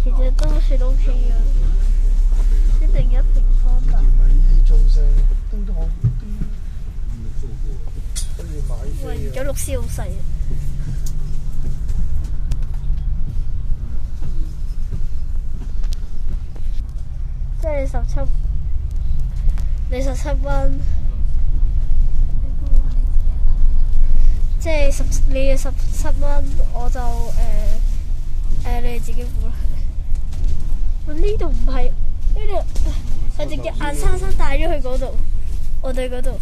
其實都算 OK 嘅，一定一平方吧。咪做成叮當跟住買飛。喂，而家綠絲好細啊！即係你17蚊，即係你嘅17蚊，我就你自己估啦。呢度唔係呢度，我直接硬生生帶咗去嗰度，我哋嗰度。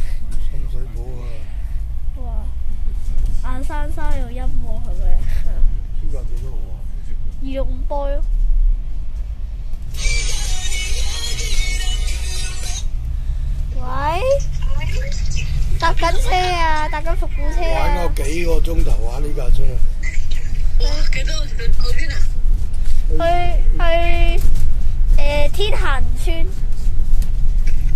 深水埗啊！哇！硬生生有音喎，係咪？呢個幾多號啊？265波咯。喂？搭緊車啊！搭緊復古車啊！玩咗幾個鐘頭玩呢架車。哇！幾多去邊啊？去天咸村。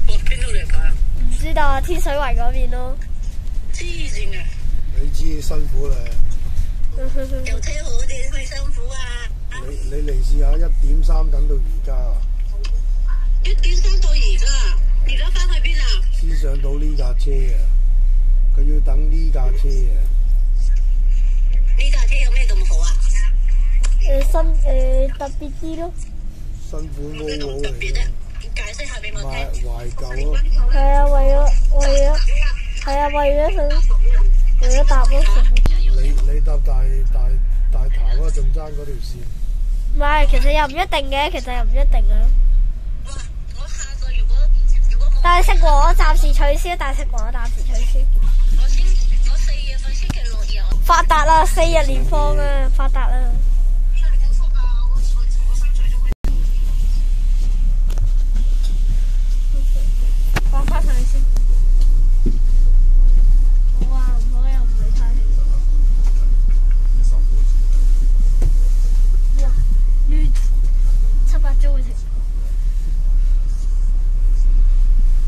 邊度嚟㗎？唔知道啊，天水圍嗰邊咯。黐線啊！你知辛苦咧。有車好啲，咪辛苦啊！你嚟試下1.3等到而家啊！1.3到而家翻去邊啊？先上到呢架車啊！佢要等呢架車啊！呢架車有咩咁好啊？特別啲咯。新款冇咩咁特別啫？解釋下俾我聽。懷舊咯。係啊，為咗搭咯。你搭大頭啊，仲爭嗰條線。唔係，其實又唔一定嘅，啊。我下個如果大食王暫時取消，我4月份星期6日。發達啦，4日連放啊，發達啦。放翻上去先。好啊，唔好又唔理太氣。哇！亂7、8鐘會停。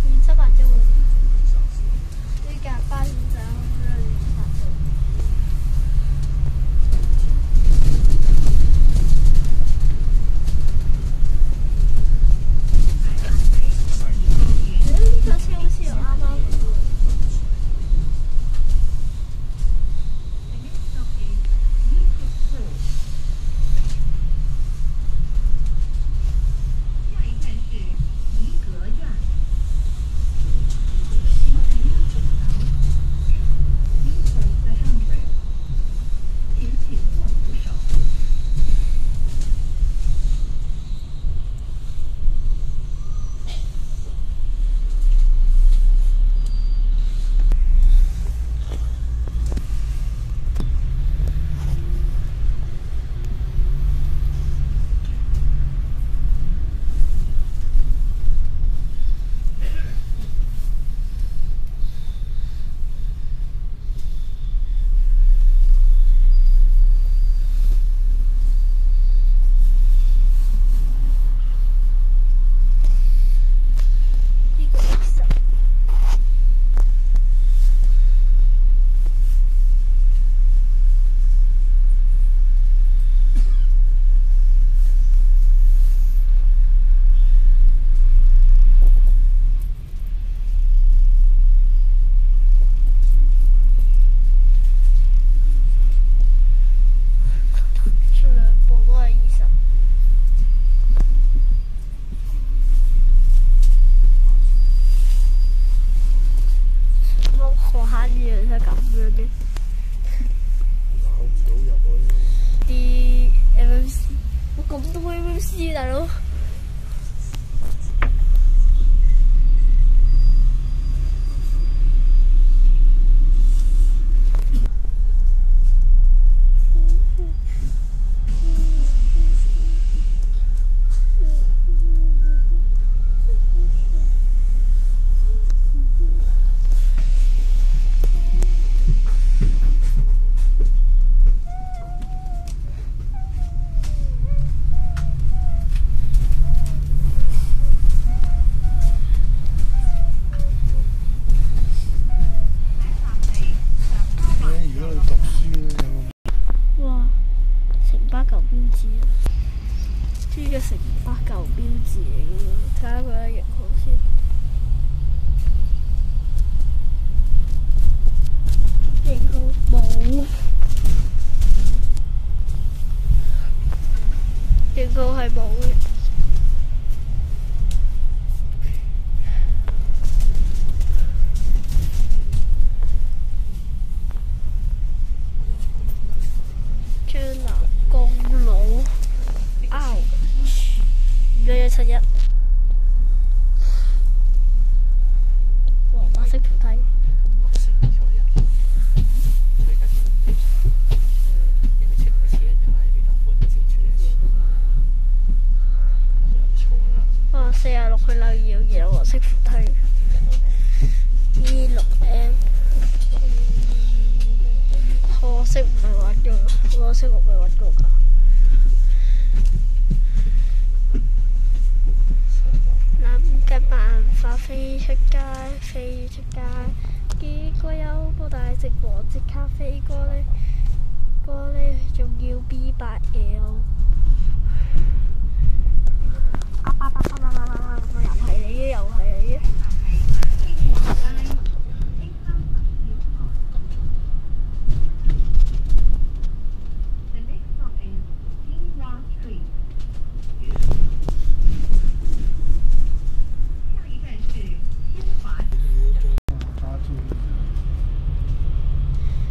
亂7、8鐘會停。呢架巴士就亂7、8鐘。呢架車好似又啱啱。大佬。標誌嚟㗎嘛，睇下佢嘅型號先。型號冇，型號係冇嘅。將南公路5171，黃白色扶梯。哇！46去柳耀2樓黃色扶梯。26M。可惜唔係玩咗，可惜我未玩過㗎。諗嘅辦法飛出街，飛出街。結果有部大隻黃色卡飛過嚟，仲要 B8L。又係你嘅，又係你嘅。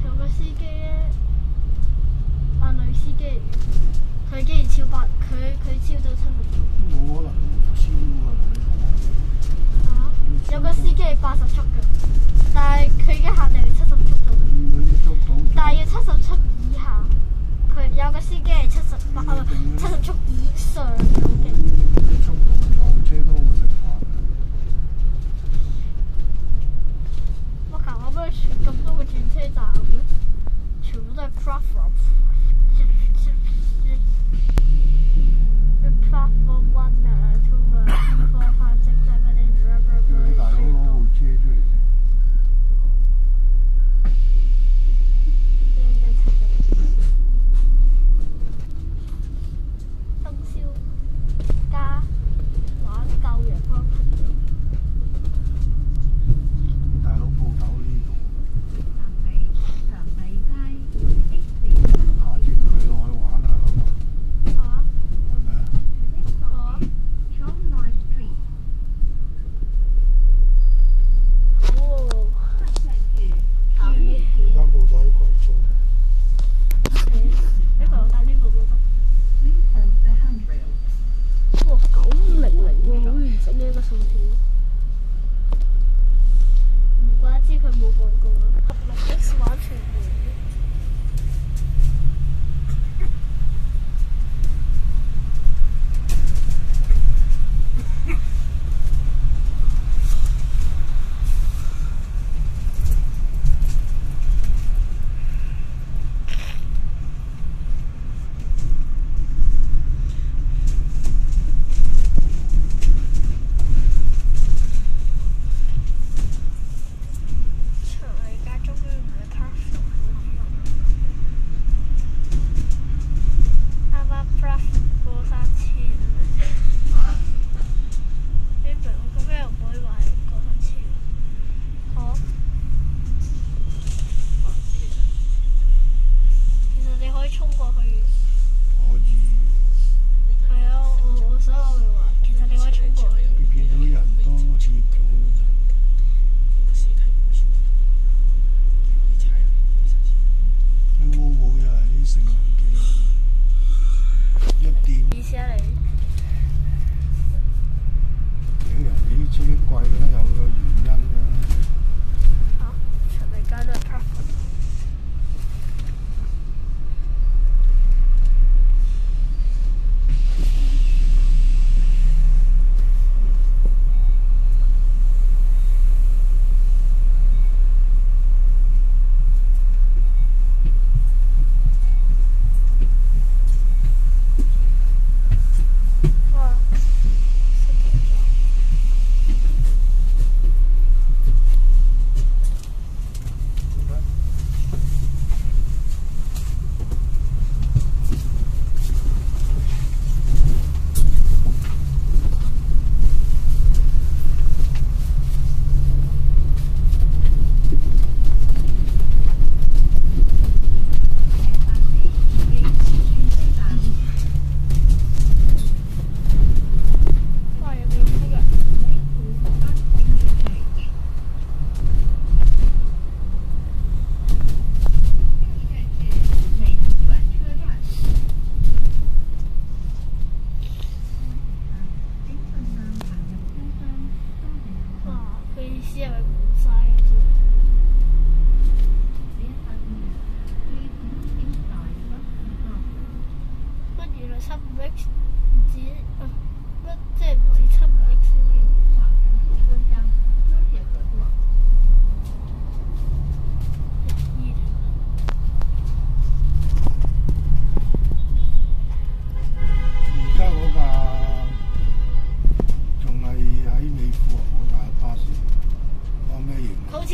有個司機咧，女司機，佢竟然超8，佢超咗70速。冇可能超啊！同你講。有個司機係80速嘅，但係佢已經限定係70速度。但係要70速以下，佢有個司機係70速以上嘅。速度撞車多過食飯。我求我幫佢轉咁多個轉車站嘅，全部都係 platform。platform 1啊，2啊，3、4、5、6、7、8、你大佬攞部車出嚟先。通宵加玩夠陽光朋友。大佬鋪頭呢度。下節佢。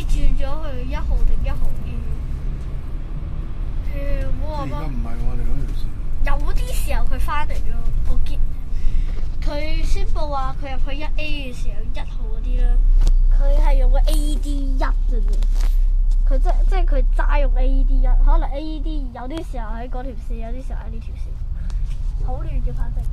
似轉咗去1號定1號 A。我話而家唔係我哋嗰條線。有啲時候佢翻嚟咗，我見佢宣佈話佢入去1A 嘅時候1號嗰啲啦，佢係用個 AED 1啫喎。佢即係佢齋用 AED 1，可能 AED 有啲時候喺嗰條線，有啲時候喺呢條線，好亂嘅反正。